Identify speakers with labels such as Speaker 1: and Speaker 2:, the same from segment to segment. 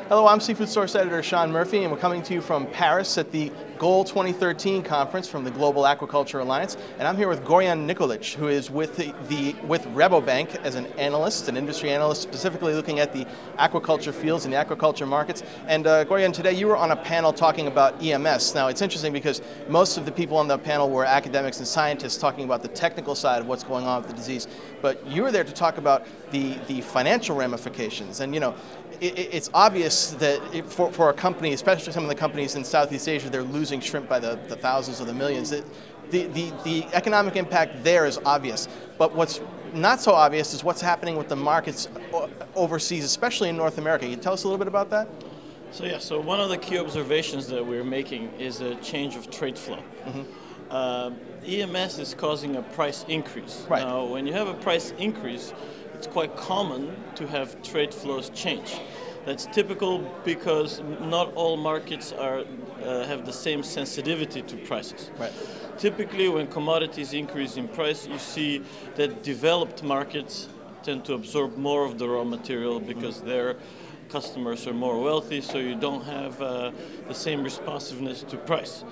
Speaker 1: Hello, I'm Seafood Source Editor Sean Murphy, and we're coming to you from Paris at the GOAL2013 conference from the Global Aquaculture Alliance. And I'm here with Gorjan Nikolik, who is with with Rabobank as an analyst, an industry analyst, specifically looking at the aquaculture fields and the aquaculture markets. And Gorjan, today you were on a panel talking about EMS. Now, it's interesting because most of the people on the panel were academics and scientists talking about the technical side of what's going on with the disease. But you were there to talk about the financial ramifications. And, you know, it's obvious that for a company, especially some of the companies in Southeast Asia, they're losing shrimp by the thousands or the millions. The economic impact there is obvious. But what's not so obvious is what's happening with the markets overseas, especially in North America. Can you tell us a little bit about that?
Speaker 2: So one of the key observations that we're making is a change of trade flow. EMS is causing a price increase.
Speaker 1: Right.
Speaker 2: Now, when you have a price increase, it's quite common to have trade flows change. That's typical because not all markets have the same sensitivity to prices.
Speaker 1: Right.
Speaker 2: Typically, when commodities increase in price, you see that developed markets tend to absorb more of the raw material because their customers are more wealthy, so you don't have the same responsiveness to price.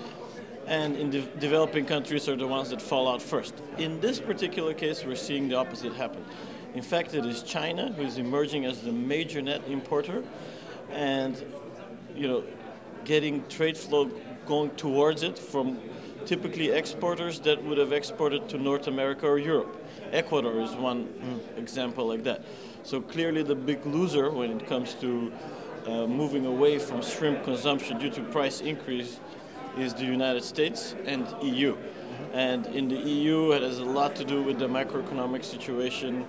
Speaker 2: And in developing countries are the ones that fall out first. In this particular case, we're seeing the opposite happen. In fact, it is China who is emerging as the major net importer, and getting trade flow going towards it from typically exporters that would have exported to North America or Europe. Ecuador is one example like that. So clearly the big loser when it comes to moving away from shrimp consumption due to price increase is the United States and EU. And in the EU, it has a lot to do with the macroeconomic situation,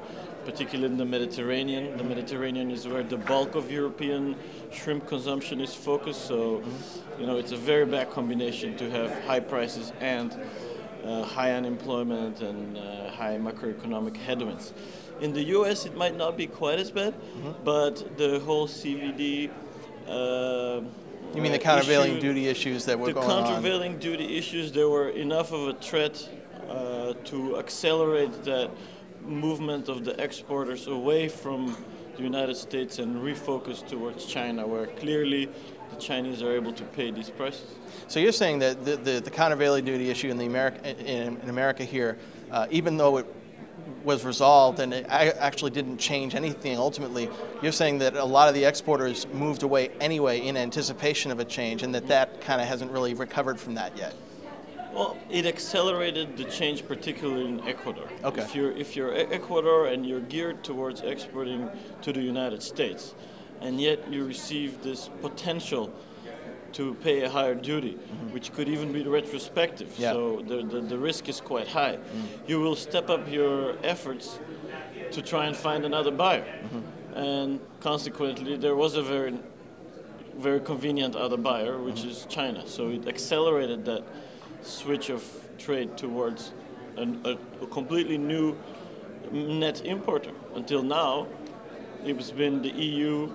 Speaker 2: particularly in the Mediterranean. The Mediterranean is where the bulk of European shrimp consumption is focused. So, it's a very bad combination to have high prices and high unemployment and high macroeconomic headwinds. In the US, it might not be quite as bad, but the whole CVD
Speaker 1: you mean the countervailing duty issues that were going on?
Speaker 2: The countervailing duty issues, there were enough of a threat to accelerate that movement of the exporters away from the United States and refocus towards China, where clearly the Chinese are able to pay these prices.
Speaker 1: So you're saying that the countervailing duty issue in America here, even though it was resolved and it actually didn't change anything ultimately, you're saying that a lot of the exporters moved away anyway in anticipation of a change, and that kind of hasn't really recovered from that yet?
Speaker 2: Well, it accelerated the change, particularly in Ecuador.
Speaker 1: Okay.
Speaker 2: If you're Ecuador and you're geared towards exporting to the United States, and yet you receive this potential to pay a higher duty, which could even be retrospective.
Speaker 1: Yeah.
Speaker 2: So the risk is quite high. You will step up your efforts to try and find another buyer. And consequently, there was a very, very convenient other buyer, which is China. So it accelerated that switch of trade towards a completely new net importer. Until now, it's been the EU,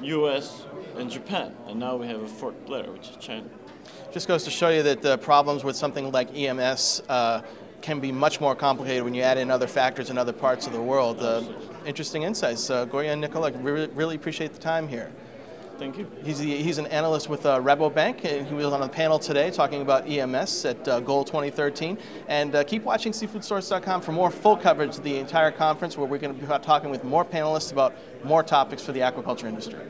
Speaker 2: US, and Japan, and now we have a fourth player, which is China.
Speaker 1: Just goes to show you that the problems with something like EMS can be much more complicated when you add in other factors in other parts of the world. Interesting insights. Gorjan Nikolik, really appreciate the time here.
Speaker 2: Thank you.
Speaker 1: He's an analyst with Rabobank, and he was on a panel today talking about EMS at GOAL2013. And keep watching seafoodsource.com for more full coverage of the entire conference, where we're going to be talking with more panelists about more topics for the aquaculture industry.